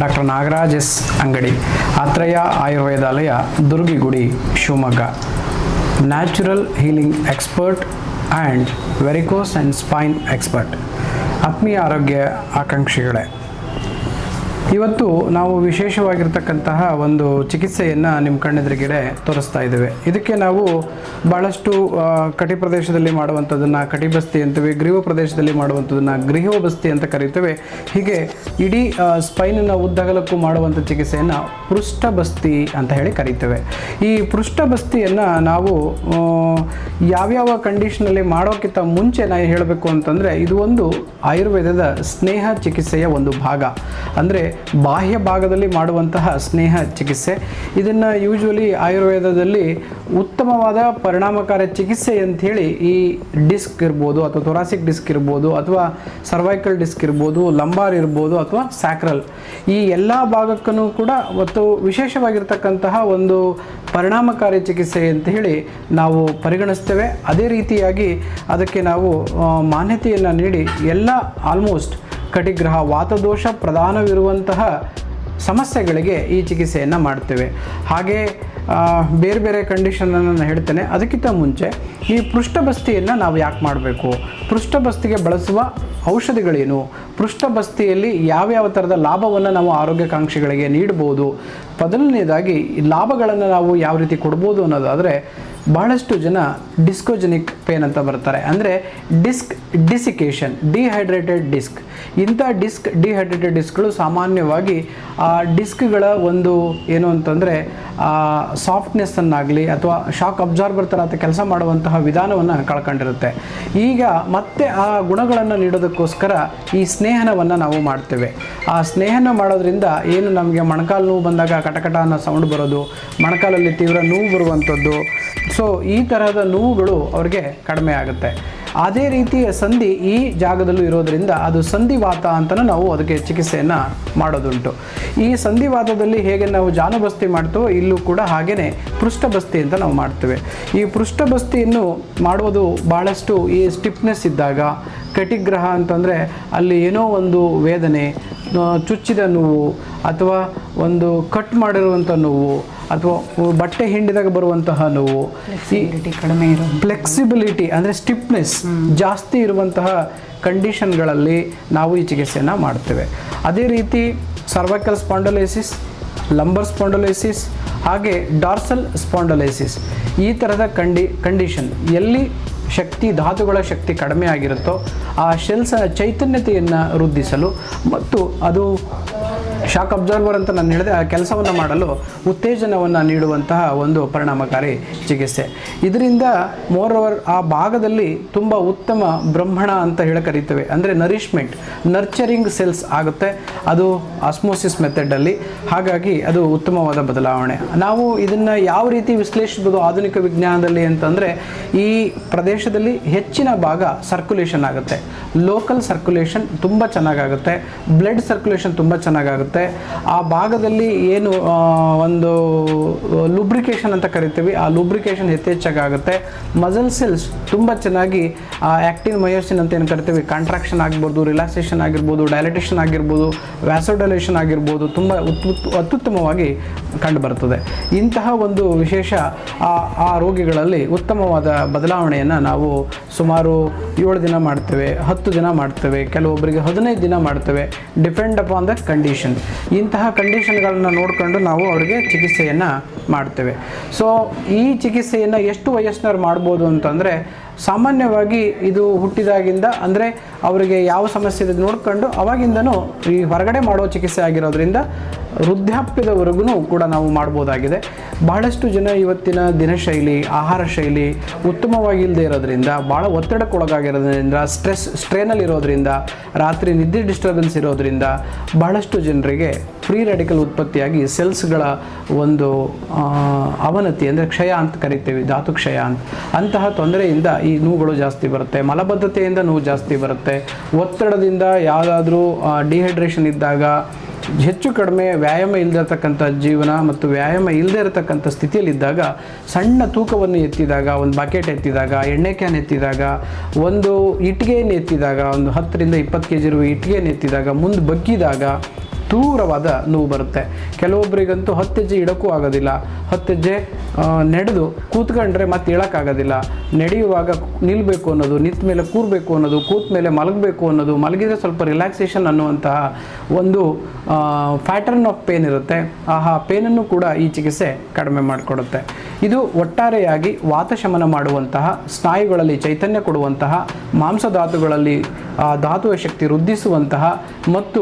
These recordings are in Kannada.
Doctor Nagaraj S Angadi, Atreya Ayurvedalaya, Durgigudi, Shivamogga. Natural healing expert and varicose and spine expert. ಆತ್ಮೀಯ ಆರೋಗ್ಯ ಆಕಾಂಕ್ಷಿಗಳೇ, ಇವತ್ತು ನಾವು ವಿಶೇಷವಾಗಿರ್ತಕ್ಕಂತಹ ಒಂದು ಚಿಕಿತ್ಸೆಯನ್ನು ನಿಮ್ಮ ಕಣ್ಣೆದುರಿಗೆಡೆ ತೋರಿಸ್ತಾ ಇದ್ದೇವೆ. ಇದಕ್ಕೆ ನಾವು ಭಾಳಷ್ಟು ಕಟಿ ಪ್ರದೇಶದಲ್ಲಿ ಮಾಡುವಂಥದ್ದನ್ನು ಕಟಿಬಸ್ತಿ ಅಂತೀವಿ, ಗ್ರೀವ ಪ್ರದೇಶದಲ್ಲಿ ಮಾಡುವಂಥದ್ದನ್ನು ಗ್ರೀಹೋಬಸ್ತಿ ಅಂತ ಕರಿತೇವೆ. ಹೀಗೆ ಇಡೀ ಸ್ಪೈನಿನ ಉದ್ದಗಲಕ್ಕೂ ಮಾಡುವಂಥ ಚಿಕಿತ್ಸೆಯನ್ನು ಪೃಷ್ಠಬಸ್ತಿ ಅಂತ ಹೇಳಿ ಕರಿತೇವೆ. ಈ ಪೃಷ್ಠಬಸ್ತಿಯನ್ನು ನಾವು ಯಾವ್ಯಾವ ಕಂಡೀಷನಲ್ಲಿ ಮಾಡೋಕ್ಕಿಂತ ಮುಂಚೆ ನಾನು ಹೇಳಬೇಕು ಅಂತಂದರೆ, ಇದು ಒಂದು ಆಯುರ್ವೇದದ ಸ್ನೇಹ ಚಿಕಿತ್ಸೆಯ ಒಂದು ಭಾಗ, ಅಂದರೆ ಬಾಹ್ಯ ಭಾಗದಲ್ಲಿ ಮಾಡುವಂತಹ ಸ್ನೇಹ ಚಿಕಿತ್ಸೆ. ಇದನ್ನು ಯೂಶ್ವಲಿ ಆಯುರ್ವೇದದಲ್ಲಿ ಉತ್ತಮವಾದ ಪರಿಣಾಮಕಾರಿ ಚಿಕಿತ್ಸೆ ಅಂಥೇಳಿ ಈ ಡಿಸ್ಕ್ ಇರ್ಬೋದು, ಅಥವಾ ಥೊರಾಸಿಕ್ ಡಿಸ್ಕ್ ಇರ್ಬೋದು, ಅಥವಾ ಸರ್ವೈಕಲ್ ಡಿಸ್ಕ್ ಇರ್ಬೋದು, ಲಂಬಾರ್ ಇರ್ಬೋದು, ಅಥವಾ ಸ್ಯಾಕ್ರಲ್, ಈ ಎಲ್ಲ ಭಾಗಕ್ಕೂ ಕೂಡ ಮತ್ತು ವಿಶೇಷವಾಗಿರ್ತಕ್ಕಂತಹ ಒಂದು ಪರಿಣಾಮಕಾರಿ ಚಿಕಿತ್ಸೆ ಅಂತ ಹೇಳಿ ನಾವು ಪರಿಗಣಿಸ್ತೇವೆ. ಅದೇ ರೀತಿಯಾಗಿ ಅದಕ್ಕೆ ನಾವು ಮಾನ್ಯತೆಯನ್ನು ನೀಡಿ ಎಲ್ಲ ಆಲ್ಮೋಸ್ಟ್ ಕಟಿಗ್ರಹ ವಾತದೋಷ ಪ್ರಧಾನವಿರುವಂತಹ ಸಮಸ್ಯೆಗಳಿಗೆ ಈ ಚಿಕಿತ್ಸೆಯನ್ನು ಮಾಡ್ತೇವೆ. ಹಾಗೆ ಬೇರೆ ಬೇರೆ ಕಂಡೀಷನನ್ನು ನಾನು ಹೇಳ್ತೇನೆ. ಅದಕ್ಕಿಂತ ಮುಂಚೆ ಈ ಪೃಷ್ಠಬಸ್ತಿಯನ್ನು ನಾವು ಯಾಕೆ ಮಾಡಬೇಕು, ಪೃಷ್ಠಬಸ್ತಿಗೆ ಬಳಸುವ ಔಷಧಿಗಳೇನು, ಪೃಷ್ಠಬಸ್ತಿಯಲ್ಲಿ ಯಾವ್ಯಾವ ಥರದ ಲಾಭವನ್ನು ನಾವು ಆರೋಗ್ಯಾಕಾಂಕ್ಷಿಗಳಿಗೆ ನೀಡ್ಬೋದು, ಮೊದಲನೇದಾಗಿ ಈ ಲಾಭಗಳನ್ನು ನಾವು ಯಾವ ರೀತಿ ಕೊಡ್ಬೋದು ಅನ್ನೋದಾದರೆ, ಭಾಳಷ್ಟು ಜನ ಡಿಸ್ಕೋಜೆನಿಕ್ ಪೇನ್ ಅಂತ ಬರ್ತಾರೆ, ಅಂದರೆ ಡಿಸ್ಕ್ ಡಿಸಿಕೇಷನ್, ಡಿಹೈಡ್ರೇಟೆಡ್ ಡಿಸ್ಕ್. ಇಂಥ ಡಿಹೈಡ್ರೇಟೆಡ್ ಡಿಸ್ಕ್ಗಳು ಸಾಮಾನ್ಯವಾಗಿ ಆ ಡಿಸ್ಕ್ಗಳ ಒಂದು ಏನು ಅಂತಂದರೆ ಸಾಫ್ಟ್ನೆಸ್ಸನ್ನಾಗಲಿ ಅಥವಾ ಶಾಕ್ ಅಬ್ಸಾರ್ಬರ್ ಥರ ಅಂತ ಕೆಲಸ ಮಾಡುವಂತಹ ವಿಧಾನವನ್ನು ಕಳ್ಕೊಂಡಿರುತ್ತೆ. ಈಗ ಮತ್ತೆ ಆ ಗುಣಗಳನ್ನು ನೀಡೋದಕ್ಕೋಸ್ಕರ ಈ ಸ್ನೇಹನವನ್ನು ನಾವು ಮಾಡ್ತೇವೆ. ಆ ಸ್ನೇಹನ ಮಾಡೋದ್ರಿಂದ ಏನು ನಮಗೆ ಮೊಣಕಾಲು ನೋವು ಬಂದಾಗ ಕಟಕಟ ಅನ್ನೋ ಸೌಂಡ್ ಬರೋದು, ಮೊಣಕಾಲಲ್ಲಿ ತೀವ್ರ ನೋವು ಬರುವಂಥದ್ದು, ಸೊ ಈ ತರಹದ ನೋವುಗಳು ಅವ್ರಿಗೆ ಕಡಿಮೆ ಆಗುತ್ತೆ. ಅದೇ ರೀತಿಯ ಸಂಧಿ ಈ ಜಾಗದಲ್ಲೂ ಇರೋದರಿಂದ ಅದು ಸಂಧಿವಾತ ಅಂತಲೂ ನಾವು ಅದಕ್ಕೆ ಚಿಕಿತ್ಸೆಯನ್ನು ಮಾಡೋದುಂಟು. ಈ ಸಂಧಿವಾತದಲ್ಲಿ ಹೇಗೆ ನಾವು ಜಾನುಬಸ್ತಿ ಮಾಡ್ತೇವೋ ಇಲ್ಲೂ ಕೂಡ ಹಾಗೆಯೇ ಪೃಷ್ಠಬಸ್ತಿ ಅಂತ ನಾವು ಮಾಡ್ತೇವೆ. ಈ ಪೃಷ್ಠಬಸ್ತಿಯನ್ನು ಮಾಡುವುದು ಭಾಳಷ್ಟು ಈ ಸ್ಟಿಫ್ನೆಸ್ ಇದ್ದಾಗ, ಕಟಿಗ್ರಹ ಅಂತಂದರೆ ಅಲ್ಲಿ ಏನೋ ಒಂದು ವೇದನೆ, ಚುಚ್ಚಿದ ನೋವು, ಅಥವಾ ಒಂದು ಕಟ್ ಮಾಡಿರುವಂಥ ನೋವು, ಅಥವಾ ಬಟ್ಟೆ ಹಿಂಡಿದಾಗ ಬರುವಂತಹ ನೋವು, ಕಡಿಮೆ ಇರೋ ಫ್ಲೆಕ್ಸಿಬಿಲಿಟಿ ಅಂದರೆ ಸ್ಟಿಫ್ನೆಸ್ ಜಾಸ್ತಿ ಇರುವಂತಹ ಕಂಡೀಷನ್ಗಳಲ್ಲಿ ನಾವು ಈ ಚಿಕಿತ್ಸೆಯನ್ನು ಮಾಡ್ತೇವೆ. ಅದೇ ರೀತಿ ಸರ್ವೈಕಲ್ ಸ್ಪಾಂಡಲೈಸಿಸ್, ಲಂಬರ್ ಸ್ಪಾಂಡಲೈಸಿಸ್, ಹಾಗೆ ಡಾರ್ಸಲ್ ಸ್ಪಾಂಡಲೈಸಿಸ್, ಈ ಥರದ ಕಂಡೀಷನ್ ಎಲ್ಲಿ ಧಾತುಗಳ ಶಕ್ತಿ ಕಡಿಮೆ ಆಗಿರುತ್ತೋ ಆ ಶೆಲ್ಸ್ನ ಚೈತನ್ಯತೆಯನ್ನು ವೃದ್ಧಿಸಲು ಮತ್ತು ಅದು ಶಾಕ್ ಅಬ್ಸರ್ವರ್ ಅಂತ ನಾನು ಹೇಳಿದೆ, ಆ ಕೆಲಸವನ್ನು ಮಾಡಲು ಉತ್ತೇಜನವನ್ನು ನೀಡುವಂತಹ ಒಂದು ಪರಿಣಾಮಕಾರಿ ಚಿಕಿತ್ಸೆ. ಇದರಿಂದ ಮೋರ್ ಆ ಭಾಗದಲ್ಲಿ ತುಂಬ ಉತ್ತಮ ಬ್ರಹ್ಮಣ ಅಂತ ಹೇಳಿ ಕರೀತೇವೆ, ಅಂದರೆ ನರ್ಚರಿಂಗ್ ಸೆಲ್ಸ್ ಆಗುತ್ತೆ ಅದು ಆಸ್ಮೋಸಿಸ್ ಮೆಥಡಲ್ಲಿ. ಹಾಗಾಗಿ ಅದು ಉತ್ತಮವಾದ ಬದಲಾವಣೆ. ನಾವು ಇದನ್ನು ಯಾವ ರೀತಿ ವಿಶ್ಲೇಷಿಸಬಹುದು ಆಧುನಿಕ ವಿಜ್ಞಾನದಲ್ಲಿ ಅಂತಂದರೆ, ಈ ಪ್ರದೇಶದಲ್ಲಿ ಹೆಚ್ಚಿನ ಭಾಗ ಸರ್ಕ್ಯುಲೇಷನ್ ಆಗುತ್ತೆ, ಲೋಕಲ್ ಸರ್ಕ್ಯುಲೇಷನ್ ತುಂಬ ಚೆನ್ನಾಗಾಗುತ್ತೆ, ಬ್ಲಡ್ ಸರ್ಕ್ಯುಲೇಷನ್ ತುಂಬ ಚೆನ್ನಾಗಾಗುತ್ತೆ. ಆ ಭಾಗದಲ್ಲಿ ಏನು ಒಂದು ಲುಬ್ರಿಕೇಷನ್ ಅಂತ ಕರಿತೀವಿ, ಆ ಲುಬ್ರಿಕೇಷನ್ ಹೆಚ್ಚಾಗುತ್ತೆ. ಮಸಲ್ ಸೆಲ್ಸ್ ತುಂಬ ಚೆನ್ನಾಗಿ ಆ್ಯಕ್ಟಿನ್ ಮಯೋಸಿನ್ ಅಂತ ಏನು ಕರಿತೀವಿ, ಕಾಂಟ್ರಾಕ್ಷನ್ ಆಗಿರ್ಬೋದು, ರಿಲ್ಯಾಕ್ಸೇಷನ್ ಆಗಿರ್ಬೋದು, ಡೈಲಟೇಷನ್ ಆಗಿರ್ಬೋದು, ವ್ಯಾಸೋಡೈಲೇಷನ್ ಆಗಿರ್ಬೋದು, ತುಂಬ ಅತ್ಯುತ್ತಮವಾಗಿ ಕಂಡುಬರ್ತದೆ. ಇಂತಹ ಒಂದು ವಿಶೇಷ ಆ ರೋಗಿಗಳಲ್ಲಿ ಉತ್ತಮವಾದ ಬದಲಾವಣೆಯನ್ನು ನಾವು ಸುಮಾರು 7 ದಿನ ಮಾಡ್ತೇವೆ, 10 ದಿನ ಮಾಡ್ತೇವೆ, ಕೆಲವೊಬ್ಬರಿಗೆ 15 ದಿನ ಮಾಡ್ತೇವೆ, ಡಿಪೆಂಡ್ ಅಪಾನ್ ದ ಕಂಡೀಷನ್. ಇಂತಹ ಕಂಡೀಷನ್ಗಳನ್ನು ನೋಡಿಕೊಂಡು ನಾವು ಅವರಿಗೆ ಚಿಕಿತ್ಸೆಯನ್ನು ಮಾಡ್ತೇವೆ. ಸೊ ಈ ಚಿಕಿತ್ಸೆಯನ್ನು ಎಷ್ಟು ವಯಸ್ಸಿನವ್ರು ಮಾಡ್ಬೋದು ಅಂತಂದರೆ, ಸಾಮಾನ್ಯವಾಗಿ ಇದು ಹುಟ್ಟಿದಾಗಿಂದ, ಅಂದರೆ ಅವರಿಗೆ ಯಾವ ಸಮಸ್ಯೆ ಇದೆ ನೋಡ್ಕೊಂಡು ಅವಾಗಿಂದನೂ ಈ ಹೊರಗಡೆ ಮಾಡೋ ಚಿಕಿತ್ಸೆ ಆಗಿರೋದ್ರಿಂದ ವೃದ್ಧಾಪ್ಯದವರೆಗೂ ಕೂಡ ನಾವು ಮಾಡ್ಬೋದಾಗಿದೆ. ಬಹಳಷ್ಟು ಜನ ಇವತ್ತಿನ ದಿನಶೈಲಿ, ಆಹಾರ ಶೈಲಿ ಉತ್ತಮವಾಗಿ ಇಲ್ಲದೆ ಇರೋದ್ರಿಂದ, ಭಾಳ ಒತ್ತಡಕ್ಕೊಳಗಾಗಿರೋದ್ರಿಂದ, ಸ್ಟ್ರೇನಲ್ಲಿ ಇರೋದ್ರಿಂದ, ರಾತ್ರಿ ನಿದ್ದೆ ಡಿಸ್ಟರ್ಬೆನ್ಸ್ ಇರೋದ್ರಿಂದ ಬಹಳಷ್ಟು ಜನರಿಗೆ ಫ್ರೀ ರ್ಯಾಡಿಕಲ್ ಉತ್ಪತ್ತಿಯಾಗಿ ಸೆಲ್ಸ್ಗಳ ಒಂದು ಅವನತಿ, ಅಂದರೆ ಕ್ಷಯ ಅಂತ ಕರಿತೀವಿ, ಧಾತು ಕ್ಷಯ ಅಂತ, ಅಂತಹ ತೊಂದರೆಯಿಂದ ಈ ನೋವುಗಳು ಜಾಸ್ತಿ ಬರುತ್ತೆ. ಮಲಬದ್ಧತೆಯಿಂದ ನೋವು ಜಾಸ್ತಿ ಬರುತ್ತೆ. ಒತ್ತಡದಿಂದ, ಯಾವುದಾದ್ರೂ ಡಿಹೈಡ್ರೇಷನ್ ಇದ್ದಾಗ, ಹೆಚ್ಚು ಕಡಿಮೆ ವ್ಯಾಯಾಮ ಇಲ್ಲದಿರತಕ್ಕಂಥ ಜೀವನ ಮತ್ತು ವ್ಯಾಯಾಮ ಇಲ್ಲದೇ ಇರತಕ್ಕಂಥ ಸ್ಥಿತಿಯಲ್ಲಿದ್ದಾಗ, ಸಣ್ಣ ತೂಕವನ್ನು ಎತ್ತಿದಾಗ, ಒಂದು ಬಕೆಟ್ ಎತ್ತಿದಾಗ, ಎಣ್ಣೆ ಕ್ಯಾನ್ ಎತ್ತಿದಾಗ, ಒಂದು ಇಟ್ಟಿಗೆಯನ್ನು ಎತ್ತಿದಾಗ, ಒಂದು 10 ರಿಂದ 20 kg ಇರುವ ಇಟ್ಟಿಗೆಯನ್ನು ಎತ್ತಿದಾಗ, ಮುಂದೆ ಬಗ್ಗಿದಾಗ ದೂರವಾದ ನೋವು ಬರುತ್ತೆ. ಕೆಲವೊಬ್ಬರಿಗಂತೂ 10 ಹೆಜ್ಜೆ ಇಡೋಕ್ಕೂ ಆಗೋದಿಲ್ಲ, 10 ಹೆಜ್ಜೆ ನಡೆದು ಕೂತ್ಕೊಂಡ್ರೆ ಮತ್ತೆ ಇಳಕ್ಕಾಗೋದಿಲ್ಲ, ನಡೆಯುವಾಗ ನಿಲ್ಲಬೇಕು ಅನ್ನೋದು, ನಿಂತ ಮೇಲೆ ಕೂರಬೇಕು ಅನ್ನೋದು, ಕೂತ ಮೇಲೆ ಮಲಗಬೇಕು ಅನ್ನೋದು, ಮಲಗಿದ್ರೆ ಸ್ವಲ್ಪ ರಿಲ್ಯಾಕ್ಸೇಷನ್ ಅನ್ನುವಂತಹ ಒಂದು ಪ್ಯಾಟರ್ನ್ ಆಫ್ ಪೇನ್ ಇರುತ್ತೆ. ಆ ಪೇನನ್ನು ಕೂಡ ಈ ಚಿಕಿತ್ಸೆ ಕಡಿಮೆ ಮಾಡಿಕೊಡುತ್ತೆ. ಇದು ಒಟ್ಟಾರೆಯಾಗಿ ವಾತಶಮನ ಮಾಡುವಂತಹ, ಸ್ನಾಯುಗಳಲ್ಲಿ ಚೈತನ್ಯ ಕೊಡುವಂತಹ, ಮಾಂಸಧಾತುಗಳಲ್ಲಿ ಧಾತುವ ಶಕ್ತಿ ವೃದ್ಧಿಸುವಂತಹ ಮತ್ತು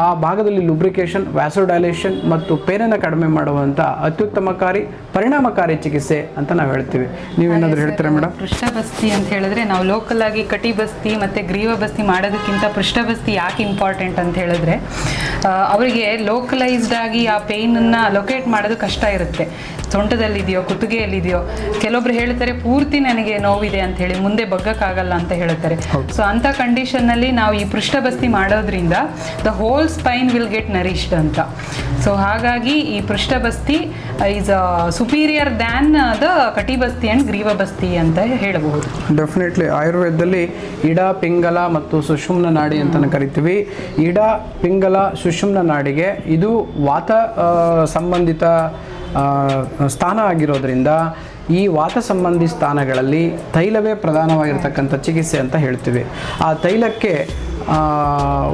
ಆ ಭಾಗದಲ್ಲಿ ಲುಬ್ರಿಕೇಷನ್, ವ್ಯಾಸೋಡೈಲೇಷನ್ ಮತ್ತು ಪೇನನ್ನು ಕಡಿಮೆ ಮಾಡುವಂಥ ಅತ್ಯುತ್ತಮಕಾರಿ ಪರಿಣಾಮಕಾರಿ ಚಿಕಿತ್ಸೆ ಅಂತ ನಾವು ಹೇಳ್ತೀವಿ. ನೀವೇನಾದರೂ ಹೇಳ್ತೀರಾ ಮೇಡಮ್? ಪೃಷ್ಠಬಸ್ತಿ ಅಂತ ಹೇಳಿದ್ರೆ ನಾವು ಲೋಕಲ್ ಆಗಿ ಕಟಿಬಸ್ತಿ ಮತ್ತು ಗ್ರೀವಬಸ್ತಿ ಮಾಡೋದಕ್ಕಿಂತ ಪೃಷ್ಠಬಸ್ತಿ ಯಾಕೆ ಇಂಪಾರ್ಟೆಂಟ್ ಅಂತ ಹೇಳಿದ್ರೆ ಅವರಿಗೆ ಲೋಕಲೈಸ್ಡ್ ಆಗಿ ಆ ಪೇಯ್ನನ್ನು ಲೊಕೇಟ್ ಮಾಡೋದು ಕಷ್ಟ ಇರುತ್ತೆ. ಸೊಂಟದಲ್ಲಿದೆಯೋ ಕುತ್ತಿಗೆಯಲ್ಲಿದೆಯೋ, ಕೆಲವೊಬ್ರು ಹೇಳ್ತಾರೆ ಪೂರ್ತಿ ನನಗೆ ನೋವಿದೆ ಅಂತ ಹೇಳಿ, ಮುಂದೆ ಬಗ್ಗಕ್ಕಾಗಲ್ಲ ಅಂತ ಹೇಳ್ತಾರೆ. ಸೊ ಅಂಥ ಕಂಡೀಷನ್ನಲ್ಲಿ ನಾವು ಈ ಪೃಷ್ಠಬಸ್ತಿ ಮಾಡೋದ್ರಿಂದ the whole spine will get nourished ಅಂತ. ಸೊ ಹಾಗಾಗಿ ಈ ಪೃಷ್ಠಬಸ್ತಿ ಈಸ್ ಸುಪೀರಿಯರ್ ದ್ಯಾನ್ ದ ಕಟಿಬಸ್ತಿ ಆ್ಯಂಡ್ ಗ್ರೀವಬಸ್ತಿ ಅಂತ ಹೇಳಬಹುದು. ಡೆಫಿನೆಟ್ಲಿ ಆಯುರ್ವೇದದಲ್ಲಿ ಇಡ, ಪಿಂಗಲ ಮತ್ತು ಸುಷುಮ್ನ ನಾಡಿ ಅಂತ ಕರಿತೀವಿ. ಇಡ, ಪಿಂಗಲ, ಸುಷುಮ್ನ ನಾಡಿಗೆ ಇದು ವಾತ ಸಂಬಂಧಿತ ಸ್ಥಾನ ಆಗಿರೋದ್ರಿಂದ ಈ ವಾತ ಸಂಬಂಧಿ ಸ್ಥಾನಗಳಲ್ಲಿ ತೈಲವೇ ಪ್ರಧಾನವಾಗಿರ್ತಕ್ಕಂಥ ಚಿಕಿತ್ಸೆ ಅಂತ ಹೇಳ್ತೀವಿ. ಆ ತೈಲಕ್ಕೆ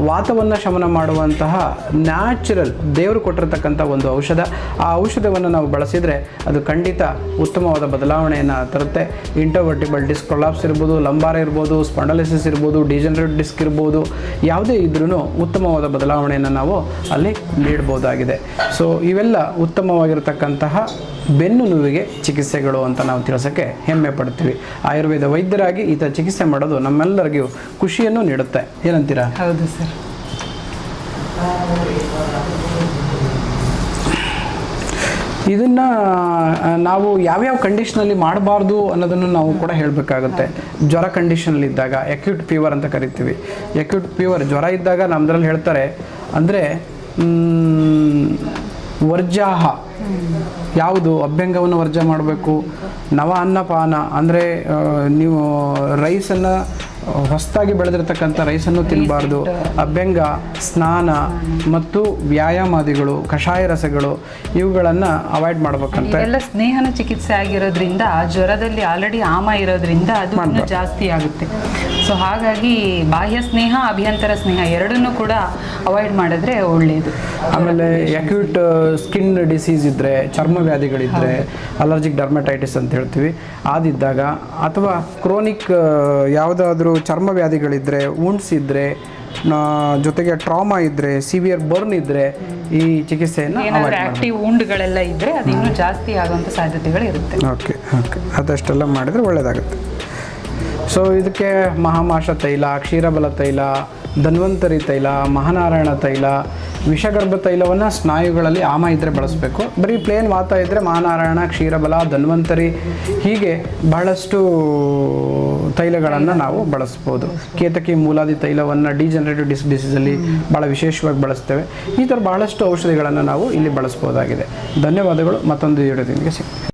ವಾತವನ್ನು ಶಮನ ಮಾಡುವಂತಹ ನ್ಯಾಚುರಲ್ ದೇವರು ಕೊಟ್ಟಿರ್ತಕ್ಕಂಥ ಒಂದು ಔಷಧ. ಆ ಔಷಧವನ್ನು ನಾವು ಬಳಸಿದರೆ ಅದು ಖಂಡಿತ ಉತ್ತಮವಾದ ಬದಲಾವಣೆಯನ್ನು ತರುತ್ತೆ. ಇಂಟರ್ವರ್ಟಿಬಲ್ ಡಿಸ್ಕ್ ಪ್ರೊಲಾಪ್ಸ್ ಇರ್ಬೋದು, ಲಂಬಾರ್ ಇರ್ಬೋದು, ಸ್ಪಾಂಡಲೈಸಿಸ್ ಇರ್ಬೋದು, ಡಿಜನರೇಟ್ ಡಿಸ್ಕ್ ಇರ್ಬೋದು, ಯಾವುದೇ ಇದ್ರೂ ಉತ್ತಮವಾದ ಬದಲಾವಣೆಯನ್ನು ನಾವು ಅಲ್ಲಿ ನೀಡ್ಬೋದಾಗಿದೆ. ಸೊ ಇವೆಲ್ಲ ಉತ್ತಮವಾಗಿರತಕ್ಕಂತಹ ಬೆನ್ನು ನೋವಿಗೆ ಚಿಕಿತ್ಸೆಗಳು ಅಂತ ನಾವು ತಿಳಿಸೋಕ್ಕೆ ಹೆಮ್ಮೆ ಪಡ್ತೀವಿ. ಆಯುರ್ವೇದ ವೈದ್ಯರಾಗಿ ಈತ ಚಿಕಿತ್ಸೆ ಮಾಡೋದು ನಮ್ಮೆಲ್ಲರಿಗೂ ಖುಷಿಯನ್ನು ನೀಡುತ್ತೆ. ಏನಂತೀರಾ? ಹೌದು ಸರ್. ಇದನ್ನು ನಾವು ಯಾವ್ಯಾವ ಕಂಡೀಷನಲ್ಲಿ ಮಾಡಬಾರ್ದು ಅನ್ನೋದನ್ನು ನಾವು ಕೂಡ ಹೇಳಬೇಕಾಗುತ್ತೆ. ಜ್ವರ ಕಂಡೀಷನಲ್ಲಿ ಇದ್ದಾಗ ಎಕ್ಯೂಟ್ ಫೀವರ್ ಅಂತ ಕರಿತೀವಿ. ಎಕ್ಯೂಟ್ ಫೀವರ್ ಜ್ವರ ಇದ್ದಾಗ ನಮ್ಮದ್ರಲ್ಲಿ ಹೇಳ್ತಾರೆ ಅಂದರೆ ವರ್ಜಾಹ ಯಾವುದು ಅಭ್ಯಂಗವನ್ನು ವರ್ಜ ಮಾಡಬೇಕು. ನವ ಅನ್ನಪಾನ ಅಂದರೆ ನೀವು ರೈಸನ್ನು ಹೊಸದಾಗಿ ಬೆಳೆದಿರ್ತಕ್ಕಂಥ ರೈಸನ್ನು ತಿನ್ನಬಾರ್ದು. ಅಭ್ಯಂಗ, ಸ್ನಾನ ಮತ್ತು ವ್ಯಾಯಾಮಾದಿಗಳು, ಕಷಾಯ ರಸಗಳು ಇವುಗಳನ್ನು ಅವಾಯ್ಡ್ ಮಾಡ್ಬೇಕಂತ. ಎಲ್ಲ ಸ್ನೇಹನ ಚಿಕಿತ್ಸೆ ಆಗಿರೋದ್ರಿಂದ ಜ್ವರದಲ್ಲಿ ಆಲ್ರೆಡಿ ಆಮ ಇರೋದ್ರಿಂದ ಅದು ಇನ್ನೂ ಜಾಸ್ತಿ ಆಗುತ್ತೆ. ಸೊ ಹಾಗಾಗಿ ಬಾಹ್ಯ ಸ್ನೇಹ, ಅಭ್ಯಂತರ ಸ್ನೇಹ ಎರಡನ್ನೂ ಕೂಡ ಅವಾಯ್ಡ್ ಮಾಡಿದ್ರೆ ಒಳ್ಳೆಯದು. ಆಮೇಲೆ ಅಕ್ಯೂಟ್ ಸ್ಕಿನ್ ಡಿಸೀಸ್ ಇದ್ದರೆ, ಚರ್ಮ ವ್ಯಾಧಿಗಳಿದ್ದರೆ, ಅಲರ್ಜಿಕ್ ಡರ್ಮಟೈಟಿಸ್ ಅಂತ ಹೇಳ್ತೀವಿ, ಆದಿದ್ದಾಗ ಅಥವಾ ಕ್ರೋನಿಕ್ ಯಾವುದಾದ್ರೂ ಚರ್ಮ ವ್ಯಾಧಿಗಳಿದ್ದರೆ, ವುಂಡ್ಸ್ ಇದ್ದರೆ, ಜೊತೆಗೆ ಟ್ರಾಮಾ ಇದ್ದರೆ, ಸಿವಿಯರ್ ಬರ್ನ್ ಇದ್ದರೆ ಈ ಚಿಕಿತ್ಸೆಯನ್ನು ಆಕ್ಟಿವ್ ವುಂಡ್ಗಳೆಲ್ಲ ಇದ್ದರೆ ಅದು ಇನ್ನೂ ಜಾಸ್ತಿ ಆಗುವಂಥ ಸಾಧ್ಯತೆಗಳು ಇರುತ್ತೆ. ಓಕೆ ಅದಷ್ಟೆಲ್ಲ ಮಾಡಿದರೆ ಒಳ್ಳೆಯದಾಗುತ್ತೆ. ಸೊ ಇದಕ್ಕೆ ಮಹಾಮಾಷ ತೈಲ, ಕ್ಷೀರಬಲ ತೈಲ, ಧನ್ವಂತರಿ ತೈಲ, ಮಹಾನಾರಾಯಣ ತೈಲ, ವಿಷಗರ್ಭ ತೈಲವನ್ನು ಸ್ನಾಯುಗಳಲ್ಲಿ ಆಮ ಇದ್ದರೆ ಬಳಸಬೇಕು. ಬರೀ ಪ್ಲೇನ್ ವಾತ ಇದ್ದರೆ ಮಹಾನಾರಾಯಣ, ಕ್ಷೀರಬಲ, ಧನ್ವಂತರಿ ಹೀಗೆ ಬಹಳಷ್ಟು ತೈಲಗಳನ್ನು ನಾವು ಬಳಸ್ಬೋದು. ಕೇತಕಿ ಮೂಲಾದಿ ತೈಲವನ್ನು ಡಿಜನರೇಟಿವ್ ಡಿಸ್ಕ್ ಡಿಸೀಸಲ್ಲಿ ಭಾಳ ವಿಶೇಷವಾಗಿ ಬಳಸ್ತೇವೆ. ಈ ಥರ ಬಹಳಷ್ಟು ಔಷಧಿಗಳನ್ನು ನಾವು ಇಲ್ಲಿ ಬಳಸ್ಬೋದಾಗಿದೆ. ಧನ್ಯವಾದಗಳು. ಮತ್ತೊಂದು ವಿಡಿಯೋದೊಂದಿಗೆ ಸಿಗ್ತೀವಿ.